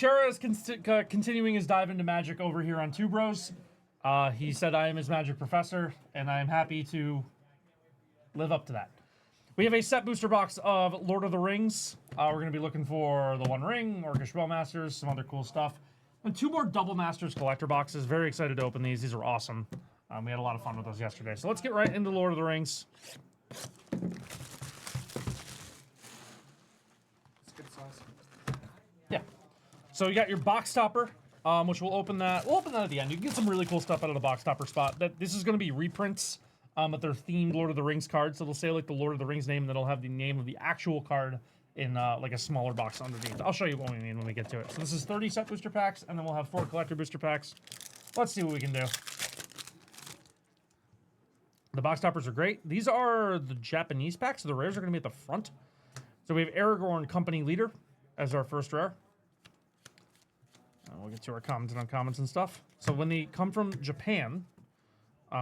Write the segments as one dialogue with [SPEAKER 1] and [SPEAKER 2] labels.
[SPEAKER 1] Kuchera is continuing his dive into Magic over here on Two Bros. He said I am his Magic professor, and I am happy to live up to that. We have a set booster box of Lord of the Rings. We're going to be looking for the One Ring, Orcish Spellmasters, some other cool stuff. And 2 more Double Masters collector boxes. Very excited to open these. These are awesome. We had a lot of fun with those yesterday. So let's get right into Lord of the Rings.
[SPEAKER 2] It's good sauce.
[SPEAKER 1] Yeah. So you got your box topper, which we'll open that. We'll open that at the end. You can get some really cool stuff out of the box topper spot. This is going to be reprints, but they're themed Lord of the Rings cards. So they'll say like the Lord of the Rings name, and then it'll have the name of the actual card in like a smaller box underneath. I'll show you what we mean when we get to it. So this is 30 set booster packs, and then we'll have 4 collector booster packs. Let's see what we can do. The box toppers are great. These are the Japanese packs, so the rares are going to be at the front. So we have Aragorn, Company Leader, as our first rare. We'll get to our commons and uncommons and stuff. So when they come from Japan,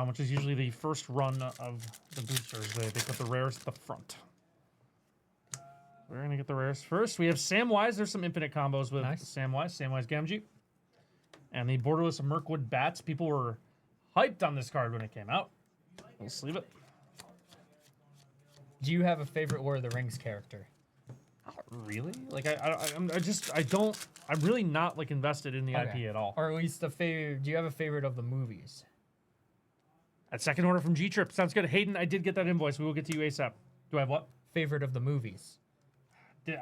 [SPEAKER 1] which is usually the first run of the boosters, they put the rares at the front. We're going to get the rares first. We have Samwise. There's some infinite combos with Samwise Gamgee. And the Borderless Mirkwood Bats. People were hyped on this card when it came out. We'll sleeve it.
[SPEAKER 3] Do you have a favorite Lord of the Rings character?
[SPEAKER 1] Not really. Like I'm really not like invested in the IP at all.
[SPEAKER 3] Or at least a favorite. Do you have a favorite of the movies?
[SPEAKER 1] At second order from G-Trip. Sounds good. Hayden, I did get that invoice. We will get to you ASAP. Do I have what?
[SPEAKER 3] Favorite of the movies.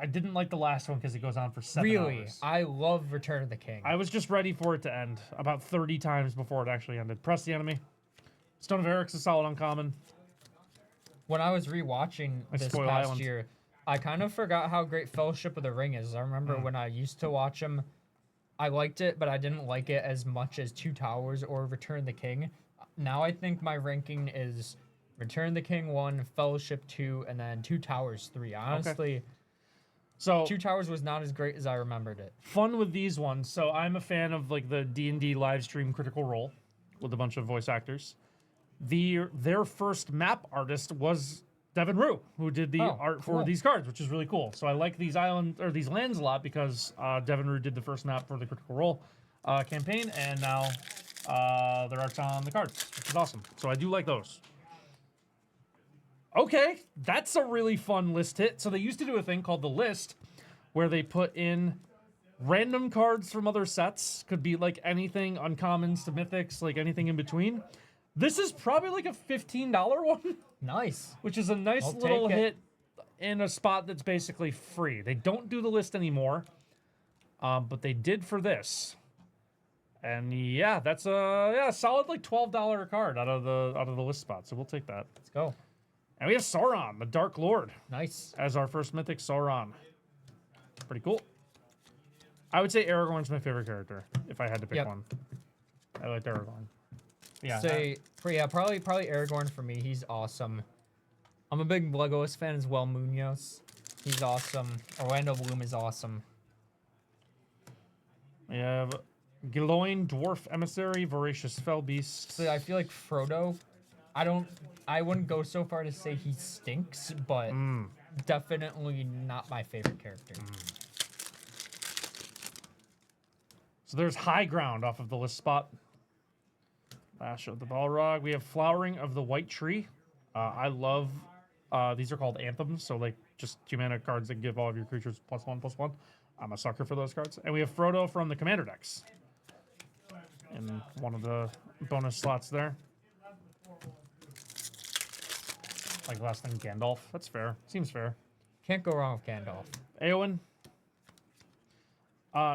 [SPEAKER 1] I didn't like the last one because it goes on for 7
[SPEAKER 3] really?
[SPEAKER 1] hours.
[SPEAKER 3] I love Return of the King.
[SPEAKER 1] I was just ready for it to end about 30 times before it actually ended. Press the enemy. Stone of Eric's a solid uncommon.
[SPEAKER 3] When I was rewatching this past year, I kind of forgot how great Fellowship of the Ring is. I remember when I used to watch them, I liked it, but I didn't like it as much as Two Towers or Return of the King. Now I think my ranking is Return of the King 1, Fellowship 2, and then Two Towers 3. Honestly,
[SPEAKER 1] so
[SPEAKER 3] Two Towers was not as great as I remembered it.
[SPEAKER 1] Fun with these ones. So I'm a fan of like the D&D live stream Critical Role with a bunch of voice actors. Their first map artist was Devin Rue, who did the art for these cards, which is really cool. So I like these these lands a lot because Devin Rue did the first map for the Critical Role campaign, and now their art's on the cards, which is awesome. So I do like those. Okay, that's a really fun list hit. So they used to do a thing called the list, where they put in random cards from other sets. Could be like anything, uncommons to mythics, like anything in between. This is probably like a $15 one.
[SPEAKER 3] Nice.
[SPEAKER 1] Which is a nice little hit in a spot that's basically free. They don't do the list anymore, but they did for this. And yeah, that's a solid like $12 card out of the list spot. So we'll take that.
[SPEAKER 3] Let's go.
[SPEAKER 1] And we have Sauron, the Dark Lord.
[SPEAKER 3] Nice.
[SPEAKER 1] As our first mythic, Sauron. Pretty cool. I would say Aragorn's my favorite character if I had to pick one. I like Aragorn. Yeah.
[SPEAKER 3] Probably Aragorn for me. He's awesome. I'm a big Legolas fan as well. Munoz, he's awesome. Orlando Bloom is awesome.
[SPEAKER 1] We have Giloin, Dwarf Emissary, Voracious Fellbeast.
[SPEAKER 3] So I feel like Frodo. I wouldn't go so far to say he stinks, but definitely not my favorite character.
[SPEAKER 1] So there's High Ground off of the list spot. Lash of the Balrog. We have Flowering of the White Tree. I love, these are called anthems, so like just 2 mana cards that give all of your creatures +1/+1. I'm a sucker for those cards. And we have Frodo from the Commander decks in one of the bonus slots there. Like last thing, Gandalf. That's fair. Seems fair.
[SPEAKER 3] Can't go wrong with Gandalf.
[SPEAKER 1] Eowyn.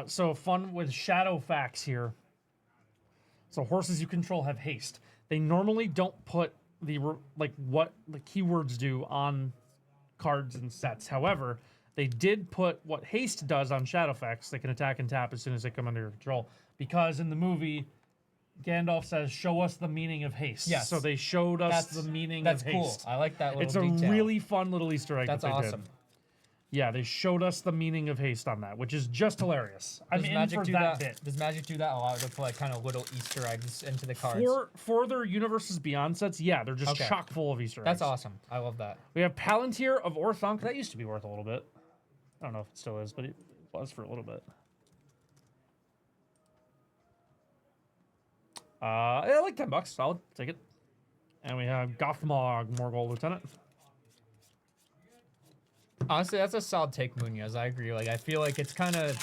[SPEAKER 1] So fun with Shadow Facts here. So horses you control have haste. They normally don't put what the keywords do on cards and sets. However, they did put what haste does on Shadowfax. They can attack and tap as soon as they come under your control. Because in the movie, Gandalf says, "Show us the meaning of haste."
[SPEAKER 3] Yes.
[SPEAKER 1] So they showed us the meaning of haste.
[SPEAKER 3] That's cool. I like that little
[SPEAKER 1] detail. It's a
[SPEAKER 3] detail.
[SPEAKER 1] really fun little Easter egg.
[SPEAKER 3] That's
[SPEAKER 1] that they
[SPEAKER 3] awesome.
[SPEAKER 1] Did. Yeah, they showed us the meaning of haste on that, which is just hilarious. I'm in for that bit.
[SPEAKER 3] Does Magic do that a lot? To put like kind of little Easter eggs into the cards?
[SPEAKER 1] For their Universes Beyond sets, yeah, they're just chock full of Easter eggs.
[SPEAKER 3] That's awesome. I love that.
[SPEAKER 1] We have Palantir of Orthonk. That used to be worth a little bit. I don't know if it still is, but it was for a little bit. Yeah, like $10. Solid. Take it. And we have Gothmog, Morgul Lieutenant.
[SPEAKER 3] Honestly, that's a solid take, Munoz. I agree. Like, I feel like it's kind of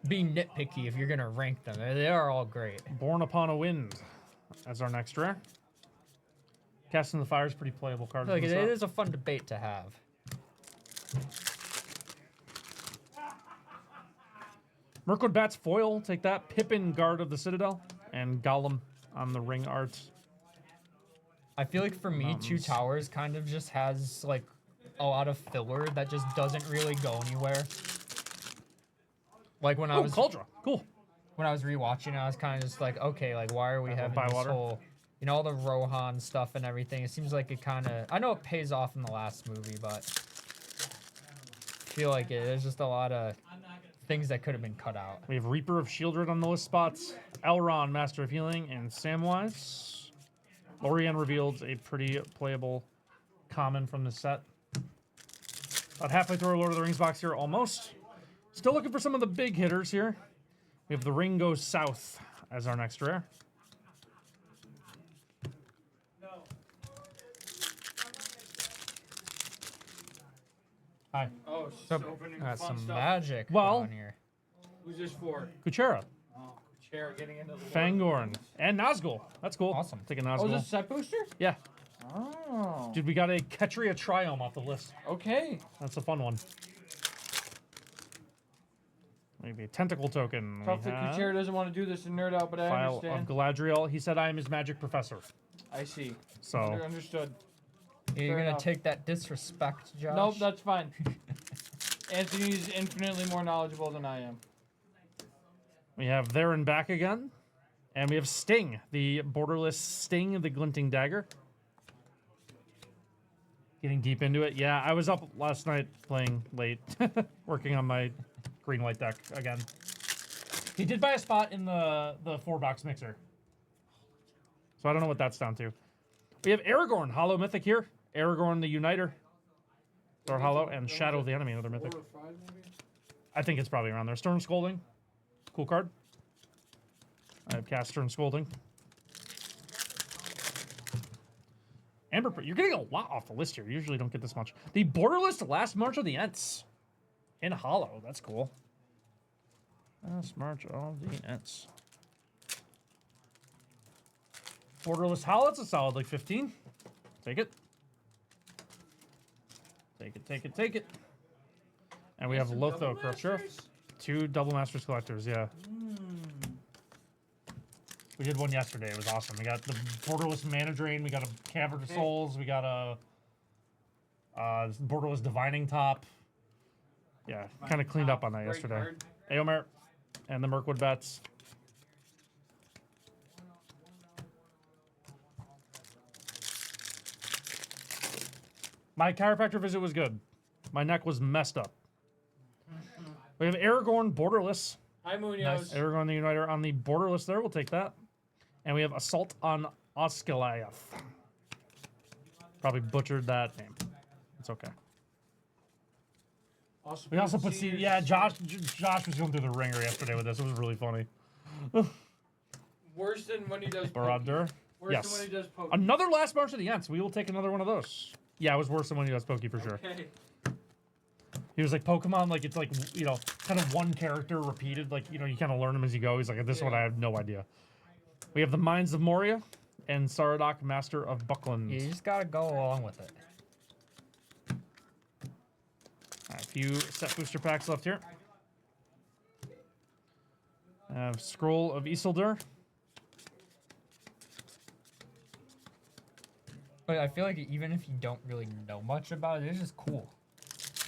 [SPEAKER 3] being nitpicky if you're gonna rank them. They are all great.
[SPEAKER 1] Born Upon a Wind as our next rare. Casting the Fire is pretty playable card.
[SPEAKER 3] Like, it is a fun debate to have.
[SPEAKER 1] Mirkwood Bats foil, take that. Pippin, Guard of the Citadel, and Gollum on the ring art.
[SPEAKER 3] I feel like for me, Two Towers kind of just has like a lot of filler that just doesn't really go anywhere. Like when I was
[SPEAKER 1] Cauldron, cool.
[SPEAKER 3] When I was rewatching, I was kind of just like, okay, like why are we having this whole, you know, all the Rohan stuff and everything? It seems like it kind of, I know it pays off in the last movie, but I feel like there's just a lot of things that could have been cut out.
[SPEAKER 1] We have Reaper of Shieldred on the list spots, Elrond, Master of Healing, and Samwise. Lorien revealed a pretty playable common from the set. About halfway through our Lord of the Rings box here, almost. Still looking for some of the big hitters here. We have The Ring Goes South as our next rare. Hi.
[SPEAKER 2] Oh,
[SPEAKER 3] So,
[SPEAKER 2] opening
[SPEAKER 3] got
[SPEAKER 2] fun
[SPEAKER 3] some
[SPEAKER 2] stuff.
[SPEAKER 3] magic
[SPEAKER 1] Well,
[SPEAKER 3] on here.
[SPEAKER 2] Who's this for?
[SPEAKER 1] Kuchera,
[SPEAKER 2] Oh, Kuchera getting into the
[SPEAKER 1] Fangorn, and Nazgul. That's cool.
[SPEAKER 3] Awesome.
[SPEAKER 1] Take a
[SPEAKER 2] Oh,
[SPEAKER 1] Nazgul.
[SPEAKER 2] is this set booster?
[SPEAKER 1] Yeah.
[SPEAKER 2] Oh.
[SPEAKER 1] Dude, we got a Ketria Triome off the list.
[SPEAKER 2] Okay.
[SPEAKER 1] That's a fun one. Maybe a Tentacle token.
[SPEAKER 2] Tough
[SPEAKER 1] We
[SPEAKER 2] that
[SPEAKER 1] have
[SPEAKER 2] Kuchera doesn't want to do this and nerd out, but I
[SPEAKER 1] File
[SPEAKER 2] understand.
[SPEAKER 1] of Galadriel. He said I am his magic professor.
[SPEAKER 2] I see.
[SPEAKER 1] So
[SPEAKER 2] Understood.
[SPEAKER 3] You're
[SPEAKER 2] Fair
[SPEAKER 3] gonna
[SPEAKER 2] enough.
[SPEAKER 3] take that disrespect, Josh?
[SPEAKER 2] Nope, that's fine. Anthony's infinitely more knowledgeable than I am.
[SPEAKER 1] we have there and back again. And we have Sting, the borderless Sting, the glinting dagger. Getting deep into it. Yeah, I was up last night playing late, working on my green white deck again. He did buy a spot in the 4-box mixer. So I don't know what that's down to. We have Aragorn, Hollow Mythic here. Aragorn the Uniter. Or Hollow, and Shadow of the Enemy, another Mythic.
[SPEAKER 2] 4 or 5 maybe?
[SPEAKER 1] I think it's probably around there. Stern Scolding. Cool card. I have cast Stern Scolding. Amber, you're getting a lot off the list here. You usually don't get this much. The Borderless Last March of the Ents. In Hollow. That's cool. Last March of the Ents. Borderless Hollow. That's a solid like 15. Take it. Take it, take it, take it. And we have Lotho, Corrupt Sheriff. 2 Double Masters Collectors, yeah. We did one yesterday. It was awesome. We got the Borderless Mana Drain. We got a Cavern of Souls. We got a Borderless Divining Top. Yeah, kind of cleaned up on that yesterday. Eomer and the Mirkwood Bats. My chiropractor visit was good. My neck was messed up. We have Aragorn Borderless.
[SPEAKER 2] Hi, Munoz.
[SPEAKER 1] Nice. Aragorn the Uniter on the Borderless there. We'll take that. And we have Assault on Osgiliath. Probably butchered that name. It's okay. We also put yeah, Josh was going through the ringer yesterday with this. It was really funny.
[SPEAKER 2] Worse than when he does
[SPEAKER 1] Barad-dur.
[SPEAKER 2] Worse
[SPEAKER 1] Yes.
[SPEAKER 2] than when he does Pokey.
[SPEAKER 1] Another Last March of the Ents. We will take another one of those. Yeah, it was worse than when he does Pokey for sure.
[SPEAKER 2] Okay.
[SPEAKER 1] He was like Pokemon, like it's like, you know, kind of one character repeated, like, you know, you kind of learn them as you go. He's like, this one I have no idea. We have the Mines of Moria and Saradoc, Master of Buckland.
[SPEAKER 3] You just gotta go along with it.
[SPEAKER 1] A few set booster packs left here. Scroll of Isildur.
[SPEAKER 3] But I feel like even if you don't really know much about it, it's just cool.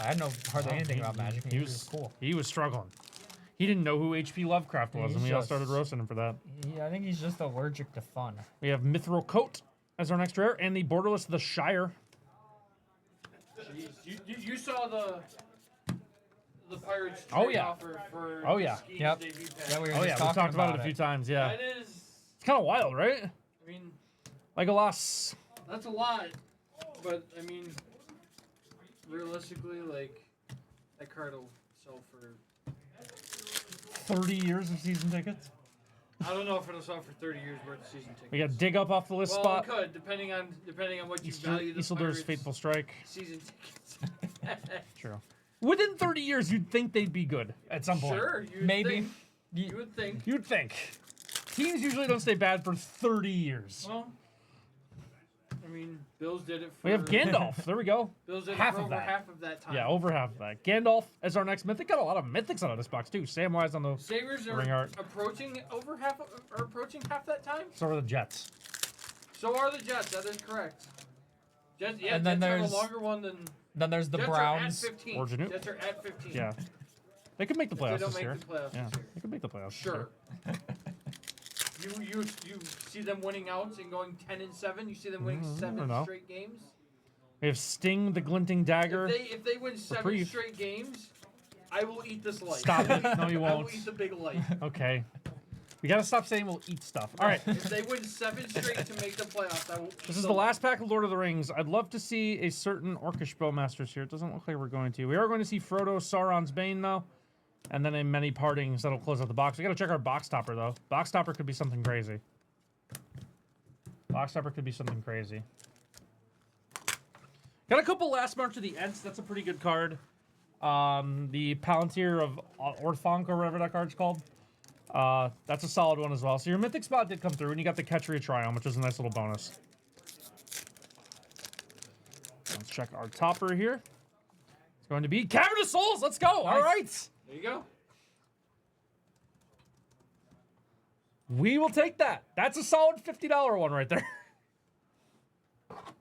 [SPEAKER 3] I know hardly anything about Magic, and
[SPEAKER 1] He
[SPEAKER 3] it's
[SPEAKER 1] was
[SPEAKER 3] just cool.
[SPEAKER 1] He was struggling. He didn't know who H.P. Lovecraft was, and we all started roasting him for that.
[SPEAKER 3] I think he's just allergic to fun.
[SPEAKER 1] We have Mithril Coat as our next rare, and the Borderless The Shire.
[SPEAKER 2] Jeez. You saw the Pirates
[SPEAKER 1] Oh,
[SPEAKER 2] trade
[SPEAKER 1] yeah.
[SPEAKER 2] offer for
[SPEAKER 1] Oh, yeah.
[SPEAKER 2] Schemes
[SPEAKER 3] Yep.
[SPEAKER 2] debut pack.
[SPEAKER 3] Yeah, we were
[SPEAKER 1] Oh
[SPEAKER 3] just
[SPEAKER 1] yeah, we
[SPEAKER 3] talking
[SPEAKER 1] talked about it a few times. Yeah,
[SPEAKER 2] That is,
[SPEAKER 1] it's kind of wild, right?
[SPEAKER 2] I mean,
[SPEAKER 1] Legolas.
[SPEAKER 2] that's a lot, but I mean, realistically, like, that card will sell for
[SPEAKER 1] 30 years of season tickets.
[SPEAKER 2] I don't know if it'll sell for 30 years worth of season tickets.
[SPEAKER 1] We got Dig Up off the list
[SPEAKER 2] Well,
[SPEAKER 1] spot.
[SPEAKER 2] it could, depending on what you value the
[SPEAKER 1] Isildur's
[SPEAKER 2] Pirates'
[SPEAKER 1] Fateful Strike.
[SPEAKER 2] season tickets.
[SPEAKER 1] True. Within 30 years, you'd think they'd be good at some point.
[SPEAKER 2] Sure,
[SPEAKER 3] Maybe.
[SPEAKER 2] You would think.
[SPEAKER 1] You'd think. Teams usually don't stay bad for 30 years.
[SPEAKER 2] Well, I mean, Bills did it for...
[SPEAKER 1] We have Gandalf. There we go.
[SPEAKER 2] Bills did
[SPEAKER 1] half
[SPEAKER 2] it for
[SPEAKER 1] of
[SPEAKER 2] over
[SPEAKER 1] that.
[SPEAKER 2] half of that time.
[SPEAKER 1] Yeah, over half of that. Gandalf as our next mythic. Got a lot of mythics out of this box, too. Samwise on the
[SPEAKER 2] Sabres
[SPEAKER 1] ring
[SPEAKER 2] are
[SPEAKER 1] art.
[SPEAKER 2] approaching half that time.
[SPEAKER 1] So are the Jets.
[SPEAKER 2] So are the Jets. That is correct. Jets, yeah,
[SPEAKER 3] And then
[SPEAKER 2] Jets have
[SPEAKER 3] there's-
[SPEAKER 2] a longer one than...
[SPEAKER 3] Then there's the
[SPEAKER 2] Jets
[SPEAKER 3] Browns.
[SPEAKER 2] are at 15.
[SPEAKER 1] Or Janute.
[SPEAKER 2] Jets are at 15.
[SPEAKER 1] Yeah. They could make the
[SPEAKER 2] If they
[SPEAKER 1] playoffs
[SPEAKER 2] don't
[SPEAKER 1] this
[SPEAKER 2] make
[SPEAKER 1] year.
[SPEAKER 2] the playoffs
[SPEAKER 1] Yeah,
[SPEAKER 2] this year.
[SPEAKER 1] they could make the playoffs.
[SPEAKER 2] Sure. You see them winning out and going 10-7. You see them winning
[SPEAKER 1] I don't
[SPEAKER 2] 7
[SPEAKER 1] know.
[SPEAKER 2] straight games.
[SPEAKER 1] We have Sting, the Glinting Dagger.
[SPEAKER 2] If they win 7
[SPEAKER 1] Reprieve.
[SPEAKER 2] straight games, I will eat this light.
[SPEAKER 1] Stop it. No, you
[SPEAKER 2] I will
[SPEAKER 1] won't.
[SPEAKER 2] eat the big light.
[SPEAKER 1] Okay. We gotta stop saying we'll eat stuff. All right.
[SPEAKER 2] If they win 7 straight to make the playoffs, I will.
[SPEAKER 1] This is the last pack of Lord of the Rings. I'd love to see a certain Orcish Bowmasters here. It doesn't look like we're going to. We are going to see Frodo, Sauron's Bane, though. And then a Many Partings that'll close out the box. We gotta check our box topper, though. Box topper could be something crazy. Box topper could be something crazy. Got a couple last March of the Ents. That's a pretty good card. The Palantir of Orthanc, or whatever that card's called. That's a solid one as well. So your mythic spot did come through, and you got the Ketchery Triumph, which is a nice little bonus. Let's check our topper here. It's going to be Cavern of Souls. Let's go.
[SPEAKER 3] Nice.
[SPEAKER 1] All right.
[SPEAKER 2] There you go.
[SPEAKER 1] We will take that. That's a solid $50 one right there.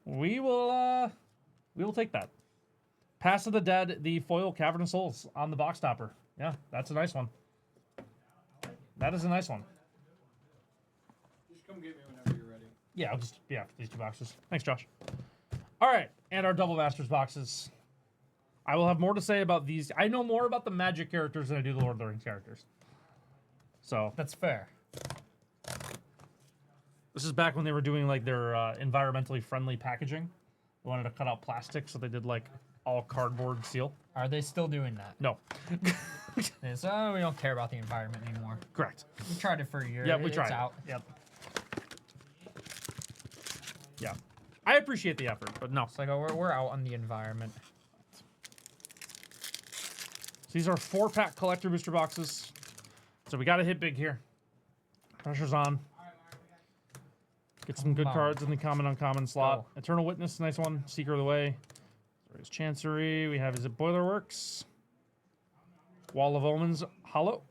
[SPEAKER 1] We will take that. Pass of the Dead, the foil Cavern of Souls on the box topper. Yeah, that's a nice one. That is a nice one.
[SPEAKER 2] Just come get me whenever you're ready.
[SPEAKER 1] Yeah, I'll just, these 2 boxes. Thanks, Josh. All right, and our Double Masters boxes. I will have more to say about these. I know more about the Magic characters than I do the Lord of the Rings characters. So,
[SPEAKER 3] That's fair.
[SPEAKER 1] this is back when they were doing, like, their environmentally friendly packaging. They wanted to cut out plastic, so they did, like, all cardboard seal.
[SPEAKER 3] Are they still doing that?
[SPEAKER 1] No.
[SPEAKER 3] So we don't care about the environment anymore.
[SPEAKER 1] Correct.
[SPEAKER 3] We tried it for a year.
[SPEAKER 1] Yeah, we
[SPEAKER 3] It's
[SPEAKER 1] tried.
[SPEAKER 3] out.
[SPEAKER 1] Yep. Yeah. I appreciate the effort, but no.
[SPEAKER 3] It's like, oh, we're out on the environment.
[SPEAKER 1] So these are 4-pack collector booster boxes. So we got to hit big here. Pressure's on. Get some good
[SPEAKER 3] Come on.
[SPEAKER 1] cards in the common uncommon slot.
[SPEAKER 3] Go.
[SPEAKER 1] Eternal Witness, nice one. Seeker of the Way. There's Chancery. We have, is it Boilerworks? Wall of Omens, Hollow.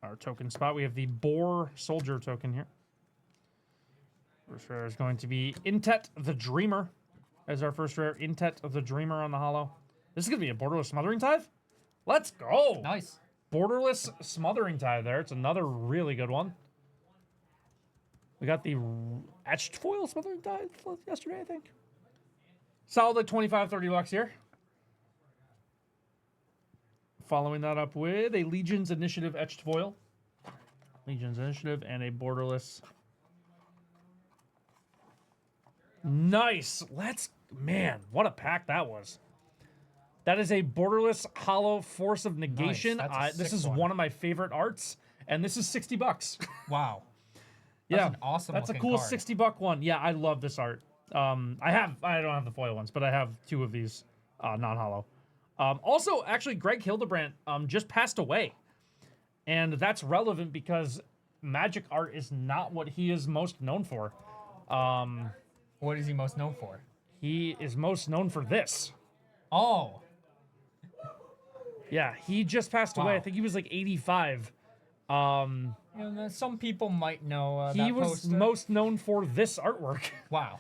[SPEAKER 1] Our token spot. We have the Boar Soldier token here. First rare is going to be Intet the Dreamer as our first rare. Intet the Dreamer on the Hollow. This is going to be a Borderless Smothering Tithe. Let's go.
[SPEAKER 3] Nice.
[SPEAKER 1] Borderless Smothering Tithe there. It's another really good one. We got the etched foil Smothering Tithe yesterday, I think. Solid like 25, 30 bucks here. Following that up with a Legion's Initiative etched foil. Legion's Initiative and a Borderless. Nice. Man, what a pack that was. That is a Borderless Hollow Force of Negation.
[SPEAKER 3] Nice. That's a
[SPEAKER 1] This
[SPEAKER 3] sick
[SPEAKER 1] is
[SPEAKER 3] one.
[SPEAKER 1] one of my favorite arts, and this is 60 bucks.
[SPEAKER 3] Wow.
[SPEAKER 1] Yeah,
[SPEAKER 3] That's an awesome
[SPEAKER 1] That's a
[SPEAKER 3] looking
[SPEAKER 1] cool
[SPEAKER 3] card.
[SPEAKER 1] 60-buck one. Yeah, I love this art. I don't have the foil ones, but I have 2 of these non-hollow. Also, actually, Greg Hildebrandt just passed away, and that's relevant because Magic art is not what he is most known for.
[SPEAKER 3] What is he most known for?
[SPEAKER 1] He is most known for this.
[SPEAKER 3] Oh.
[SPEAKER 1] Yeah, he just passed away.
[SPEAKER 3] Wow.
[SPEAKER 1] I think he was like 85.
[SPEAKER 3] You know, some people might know
[SPEAKER 1] He
[SPEAKER 3] that
[SPEAKER 1] was
[SPEAKER 3] poster.
[SPEAKER 1] most known for this artwork.
[SPEAKER 3] Wow.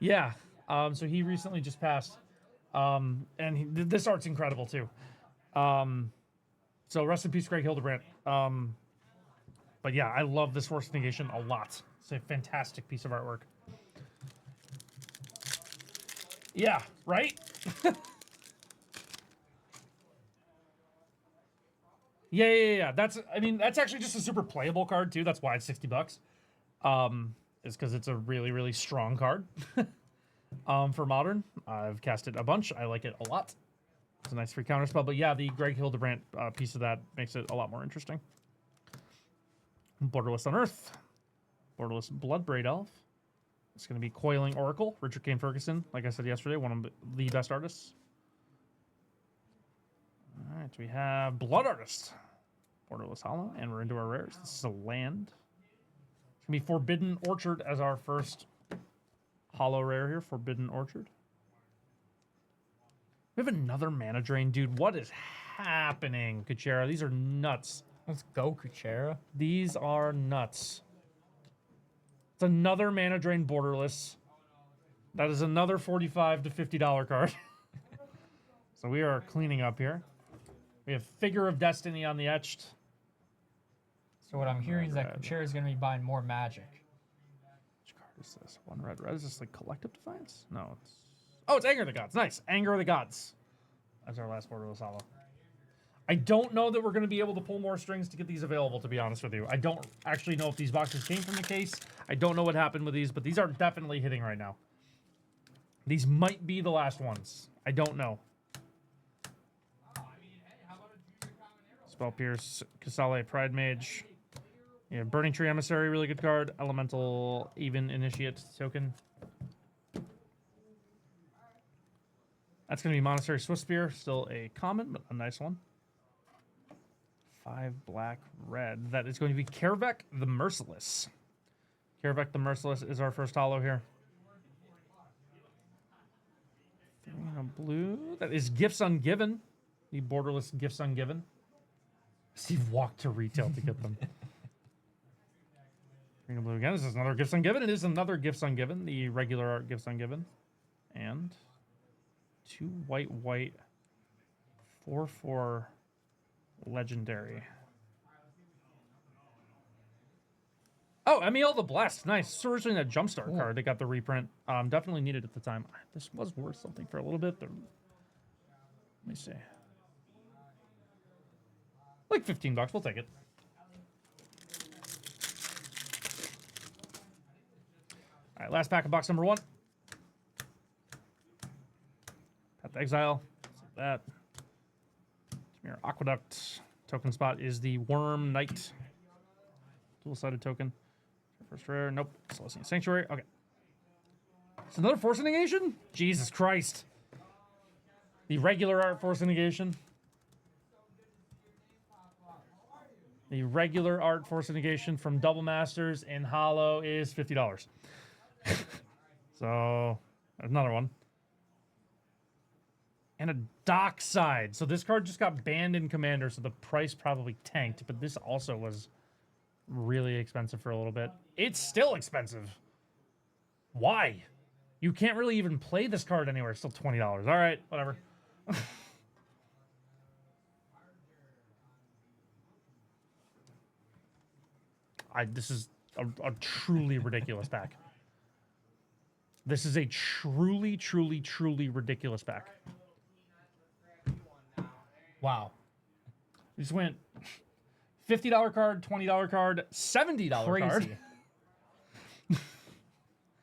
[SPEAKER 1] Yeah. So he recently just passed. This art's incredible too. So rest in peace, Greg Hildebrandt. But yeah, I love this Force of Negation a lot. It's a fantastic piece of artwork. Yeah, right? Yeah. That's actually just a super playable card too. That's why it's 60 bucks. Is because it's a really, really strong card. For Modern, I've cast it a bunch. I like it a lot. It's a nice free counter spell. But yeah, the Greg Hildebrandt piece of that makes it a lot more interesting. Borderless Unearth. Borderless Bloodbraid Elf. It's going to be Coiling Oracle. Richard Kane Ferguson, like I said yesterday, one of the best artists. All right, we have Blood Artist. Borderless Hollow, and we're into our rares. This is a land. It's going to be Forbidden Orchard as our first hollow rare here. Forbidden Orchard. We have another Mana Drain. Dude, what is happening, Kuchera? These are nuts.
[SPEAKER 3] Let's go, Kuchera.
[SPEAKER 1] These are nuts. It's another Mana Drain Borderless. That is another $45 to $50 card. So we are cleaning up here. We have Figure of Destiny on the Etched.
[SPEAKER 3] So what I'm hearing is that Kuchera is going to be buying more Magic.
[SPEAKER 1] Which card is this? One red. Is this like Collective Defiance? No, it's... Oh, it's Anger of the Gods. Nice. Anger of the Gods. That's our last Borderless Hollow. I don't know that we're going to be able to pull more strings to get these available, to be honest with you. I don't actually know if these boxes came from the case. I don't know what happened with these, but these are definitely hitting right now. These might be the last ones. I don't know. Spell Pierce, Kasale, Pride Mage. Yeah, Burning Tree Emissary, really good card. Elemental Even Initiate token. That's going to be Monastery Swiftspear. Still a common, but a nice one. 5 black, red. That is going to be Kervek the Merciless. Kervek the Merciless is our first hollow here. 3 and a blue. That is Gifts Ungiven. The borderless Gifts Ungiven. Steve walked to retail to get them. 3 and a blue again. This is another Gifts Ungiven. It is another Gifts Ungiven. The regular art Gifts Ungiven. And 2 white, 4/4 legendary. Oh, Emiel the Blessed. Nice. It's originally that Jumpstart card. They got the reprint. Definitely needed at the time. This was worth something for a little bit. Let me see. Like $15. We'll take it. All right, last pack of box number 1. Path to Exile. That. Tamir Aqueduct. Token spot is the Worm Knight. Dual-sided token. First rare. Nope. Celestian Sanctuary. Okay. It's another Force of Negation? Jesus Christ. The regular art Force of Negation. The regular art Force of Negation from Double Masters in Hollow is $50. So, there's another one. And a Dockside. So this card just got banned in Commander, so the price probably tanked. But this also was really expensive for a little bit. It's still expensive. Why? You can't really even play this card anywhere. It's still $20. All right, whatever. This is a truly ridiculous pack. This is a truly, truly, truly ridiculous pack.
[SPEAKER 3] Wow.
[SPEAKER 1] We just went $50 card, $20 card, $70 card.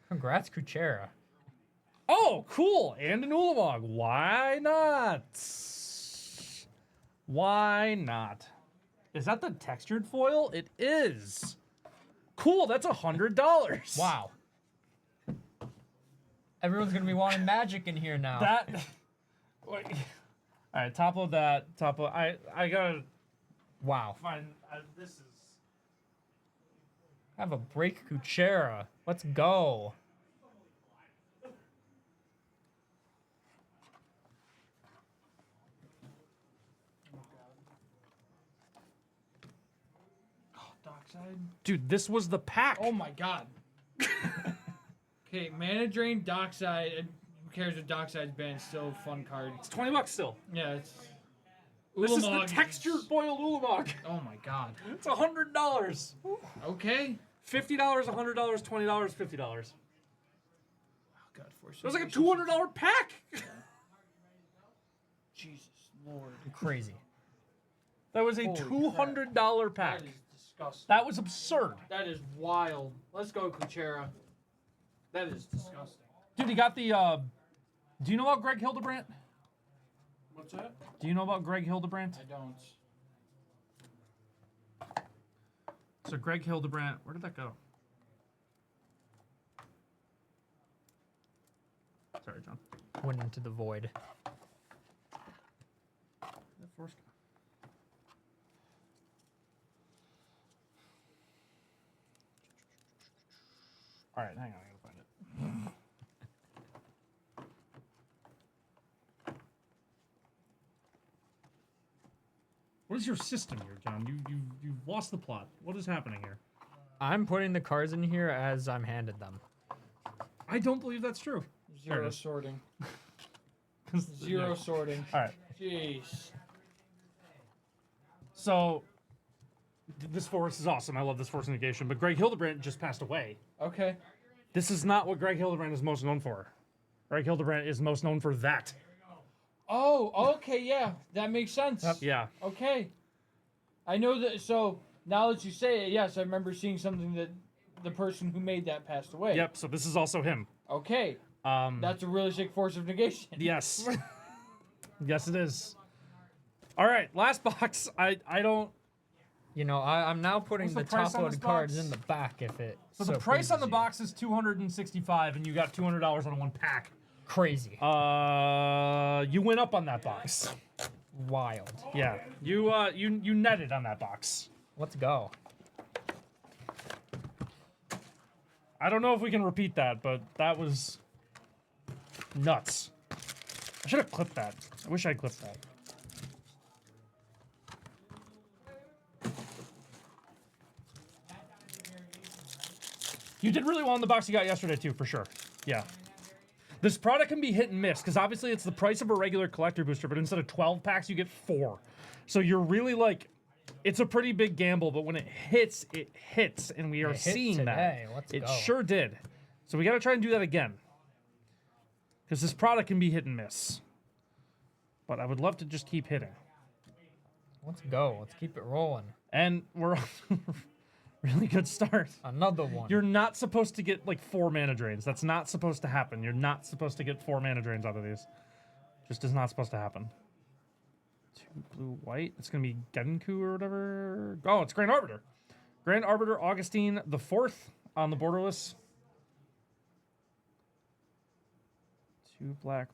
[SPEAKER 3] Congrats, Kuchera.
[SPEAKER 1] Oh, cool. And an Ulamog. Why not? Why not? Is that the textured foil? It is. Cool. That's $100.
[SPEAKER 3] Wow. Everyone's going to be wanting Magic in here now.
[SPEAKER 1] That... Wait. All right, top load that. Top load. I gotta.
[SPEAKER 3] Wow.
[SPEAKER 1] Find this is.
[SPEAKER 3] Have a break, Kuchera. Let's go.
[SPEAKER 2] Oh, Dockside.
[SPEAKER 1] Dude, this was the pack.
[SPEAKER 2] Oh my god. Okay, Mana Drain, Dockside, and who cares if Dockside's banned? Still a fun card.
[SPEAKER 1] It's $20 still.
[SPEAKER 2] Yeah, it's.
[SPEAKER 1] This is the
[SPEAKER 2] Ulamog
[SPEAKER 1] textured foil Ulamog.
[SPEAKER 2] Oh my god.
[SPEAKER 1] It's $100.
[SPEAKER 2] Okay.
[SPEAKER 1] $50, $100, $20, $50.
[SPEAKER 2] Oh god,
[SPEAKER 1] It was like a $200 pack.
[SPEAKER 2] Jesus Lord.
[SPEAKER 3] Crazy.
[SPEAKER 1] That was a
[SPEAKER 2] Holy
[SPEAKER 1] $200 pack.
[SPEAKER 2] That is disgusting.
[SPEAKER 1] That was absurd.
[SPEAKER 2] That is wild. Let's go, Kuchera. That is disgusting.
[SPEAKER 1] Dude, he got the. Do you know about Greg Hildebrandt?
[SPEAKER 2] What's that?
[SPEAKER 1] Do you know about Greg Hildebrandt?
[SPEAKER 2] I don't.
[SPEAKER 1] So Greg Hildebrandt, where did that go? Sorry, John.
[SPEAKER 3] Went into the void.
[SPEAKER 1] That force go? All right, hang on, I gotta find it. What is your system here, John? You've lost the plot. What is happening here?
[SPEAKER 3] I'm putting the cards in here as I'm handed them.
[SPEAKER 1] I don't believe that's true.
[SPEAKER 2] Zero sorting. Zero sorting.
[SPEAKER 1] All right.
[SPEAKER 2] Jeez.
[SPEAKER 1] So this force is awesome. I love this force negation. But Greg Hildebrandt just passed away.
[SPEAKER 2] Okay.
[SPEAKER 1] This is not what Greg Hildebrandt is most known for. Greg Hildebrandt is most known for that.
[SPEAKER 2] Oh, okay, yeah. That makes sense.
[SPEAKER 1] Yeah.
[SPEAKER 2] Okay. I know that, so now that you say it, yes, I remember seeing something that the person who made that passed away.
[SPEAKER 1] Yep, so this is also him.
[SPEAKER 2] Okay. That's a really sick force of negation.
[SPEAKER 1] Yes. Yes, it is. All right, last box. I don't...
[SPEAKER 3] You know, I'm now putting
[SPEAKER 1] What's
[SPEAKER 3] the
[SPEAKER 1] the price on
[SPEAKER 3] top-loaded
[SPEAKER 1] this
[SPEAKER 3] cards
[SPEAKER 1] box?
[SPEAKER 3] in the back if it.
[SPEAKER 1] So the price on the box is $265, and you got $200 on one pack.
[SPEAKER 3] Crazy.
[SPEAKER 1] You went up on that box.
[SPEAKER 3] Wild.
[SPEAKER 1] Yeah, you netted on that box.
[SPEAKER 3] Let's go.
[SPEAKER 1] I don't know if we can repeat that, but that was nuts. I should have clipped that. I wish I clipped that. You did really well in the box you got yesterday too, for sure. Yeah. This product can be hit and miss, because obviously it's the price of a regular collector booster, but instead of 12 packs, you get 4. So you're really like, it's a pretty big gamble, but when it hits, and we are seeing
[SPEAKER 3] today.
[SPEAKER 1] that.
[SPEAKER 3] Let's
[SPEAKER 1] it
[SPEAKER 3] go.
[SPEAKER 1] sure did. So we got to try and do that again. Because this product can be hit and miss. But I would love to just keep hitting.
[SPEAKER 3] Let's go. Let's keep it rolling.
[SPEAKER 1] And we're really good start.
[SPEAKER 3] Another one.
[SPEAKER 1] You're not supposed to get like 4 mana drains. That's not supposed to happen. You're not supposed to get 4 mana drains out of these. Just is not supposed to happen. 2 blue white. It's gonna be Genku or whatever. Oh, it's Grand Arbiter. Grand Arbiter Augustine the 4th on the borderless. 2 black.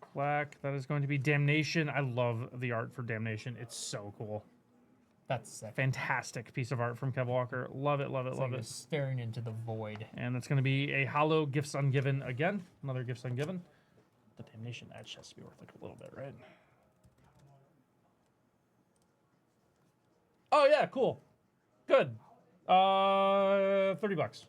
[SPEAKER 1] That is going to be Damnation. I love the art for Damnation. It's so cool.
[SPEAKER 3] That's sick.
[SPEAKER 1] Fantastic piece of art from Kev Walker. Love it, love it,
[SPEAKER 3] It's
[SPEAKER 1] love
[SPEAKER 3] like
[SPEAKER 1] it.
[SPEAKER 3] staring into the void.
[SPEAKER 1] And it's going to be a hollow Gifts Ungiven again. Another Gifts Ungiven. The Damnation edge has to be worth like a little bit, right? Oh, yeah, cool. Good. $30.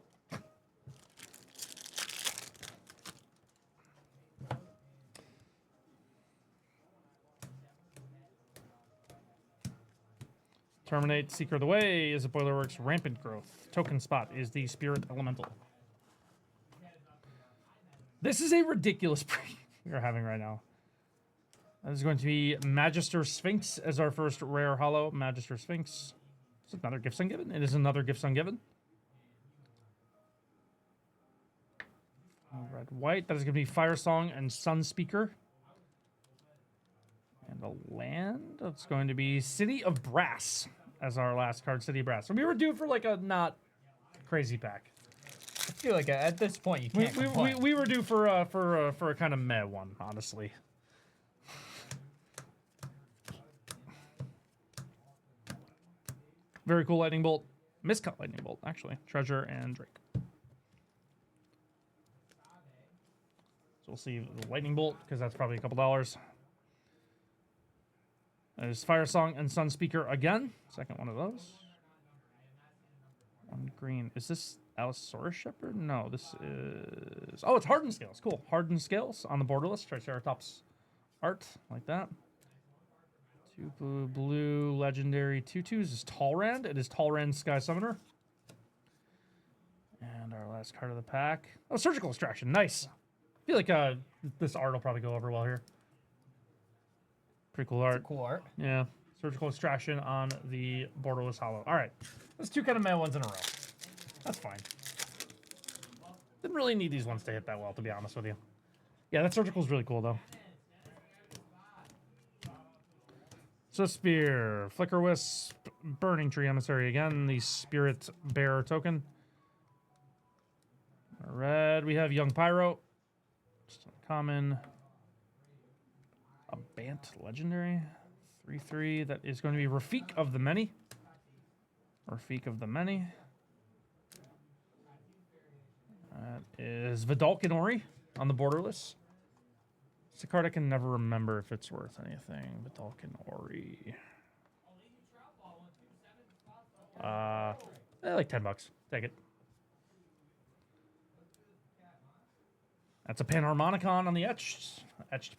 [SPEAKER 1] Terminate, Seeker of the Way is a Boilerworks Rampant Growth. Token spot is the Spirit Elemental. This is a ridiculous break we're having right now. That is going to be Magister Sphinx as our first rare hollow. Magister Sphinx. Is it another Gifts Ungiven? It is another Gifts Ungiven. Red, white. That is going to be Fire Song and Sun Speaker. And a land. That's going to be City of Brass as our last card, City of Brass. So we were due for like a not crazy pack.
[SPEAKER 3] I feel like at this point you can't complain.
[SPEAKER 1] We were due for a kind of meh one, honestly. Very cool Lightning Bolt. Miscut Lightning Bolt, actually. Treasure and Drake. So we'll see the Lightning Bolt, because that's probably a couple dollars. There's Fire Song and Sun Speaker again. Second one of those. One green. Is this Allosaurus Shepherd? No, this is... Oh, it's Hardened Scales. Cool. Hardened Scales on the borderless. Triceratops art, like that. 2 blue legendary 2/2s is Talrand. It is Talrand Sky Summoner. And our last card of the pack. Oh, Surgical Extraction. Nice. I feel like this art will probably go over well here. Pretty cool art.
[SPEAKER 3] Cool art.
[SPEAKER 1] Yeah. Surgical Extraction on the borderless hollow. All right. That's 2 kind of meh ones in a row. That's fine. Didn't really need these ones to hit that well, to be honest with you. Yeah, that surgical is really cool, though. Spear, Flicker Wisp, Burning Tree Emissary again, the Spirit Bearer token. Red, we have Young Pyro. Just uncommon. A Bant Legendary. 3/3. That is going to be Rafik of the Many. Rafik of the Many. That is Vidalcan Ori on the borderless. It's a card I can never remember if it's worth anything. Vidalcan Ori. Like $10. Take it. That's a Panharmonicon on the etched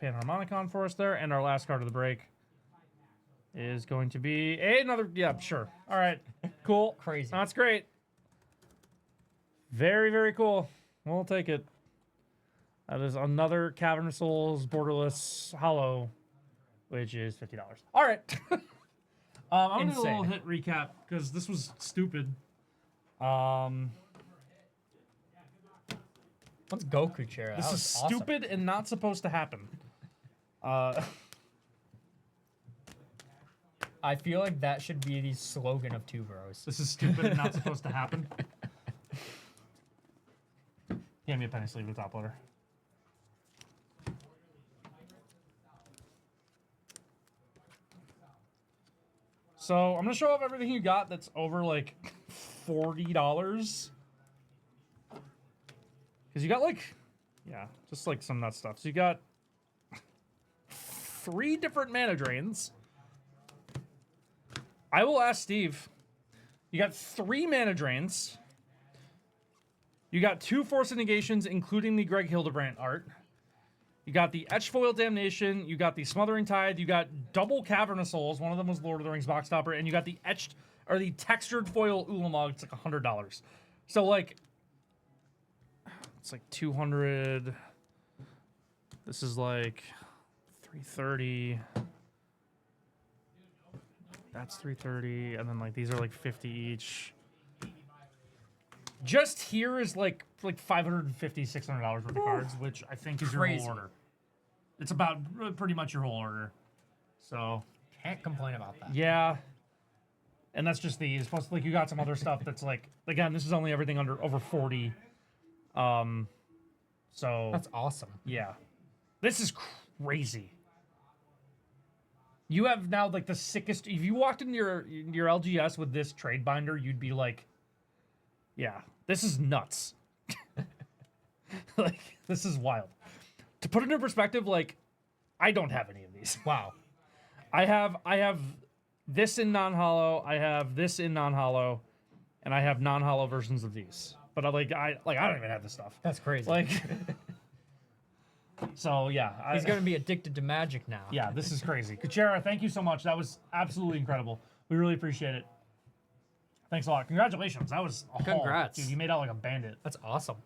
[SPEAKER 1] Panharmonicon for us there. And our last card of the break is going to be another. Yeah, sure. All right. Cool.
[SPEAKER 3] Crazy.
[SPEAKER 1] That's great. Very, very cool. We'll take it. That is another Cavern Souls borderless hollow, which is $50. All right. I'm going to do a little hit recap because this was stupid.
[SPEAKER 3] Let's go, Kuchera.
[SPEAKER 1] This is stupid and not supposed to happen.
[SPEAKER 3] I feel like that should be the slogan of Two Bros.
[SPEAKER 1] This is stupid and not supposed to happen. Hand me a penny sleeve with top loader. So I'm gonna show off everything you got that's over like $40. Because you got like, yeah, just like some nut stuff. So you got 3 different mana drains. I will ask Steve. You got 3 mana drains. You got 2 Force of Negations, including the Greg Hildebrand art. You got the Etchfoil Damnation. You got the Smothering Tide. You got double Cavern of Souls. One of them was Lord of the Rings box topper. And you got the etched, or the textured foil Ulamog. It's like $100. So like, it's like 200. This is like 330. That's 330. And then like these are like 50 each. Just here is like $550, $600 worth of cards, which I think is your whole order. It's about pretty much your whole order. So
[SPEAKER 3] can't complain about that.
[SPEAKER 1] Yeah. And that's just these. Plus, like, you got some other stuff that's like, again, this is only everything over 40. So
[SPEAKER 3] that's awesome.
[SPEAKER 1] Yeah. This is crazy. You have now like the sickest. If you walked into your LGS with this trade binder, you'd be like, yeah, this is nuts. Like, this is wild. To put it in perspective, like, I don't have any of these.
[SPEAKER 3] Wow.
[SPEAKER 1] I have this in non-hollow, I have this in non-hollow, and I have non-hollow versions of these. But I don't even have this stuff.
[SPEAKER 3] That's crazy.
[SPEAKER 1] Like, so yeah.
[SPEAKER 3] He's going to be addicted to Magic now.
[SPEAKER 1] Yeah, this is crazy. Kuchera, thank you so much. That was absolutely incredible. We really appreciate it. Thanks a lot. Congratulations. That was a haul.
[SPEAKER 3] Congrats.
[SPEAKER 1] Dude, you made out like a bandit.
[SPEAKER 3] That's awesome.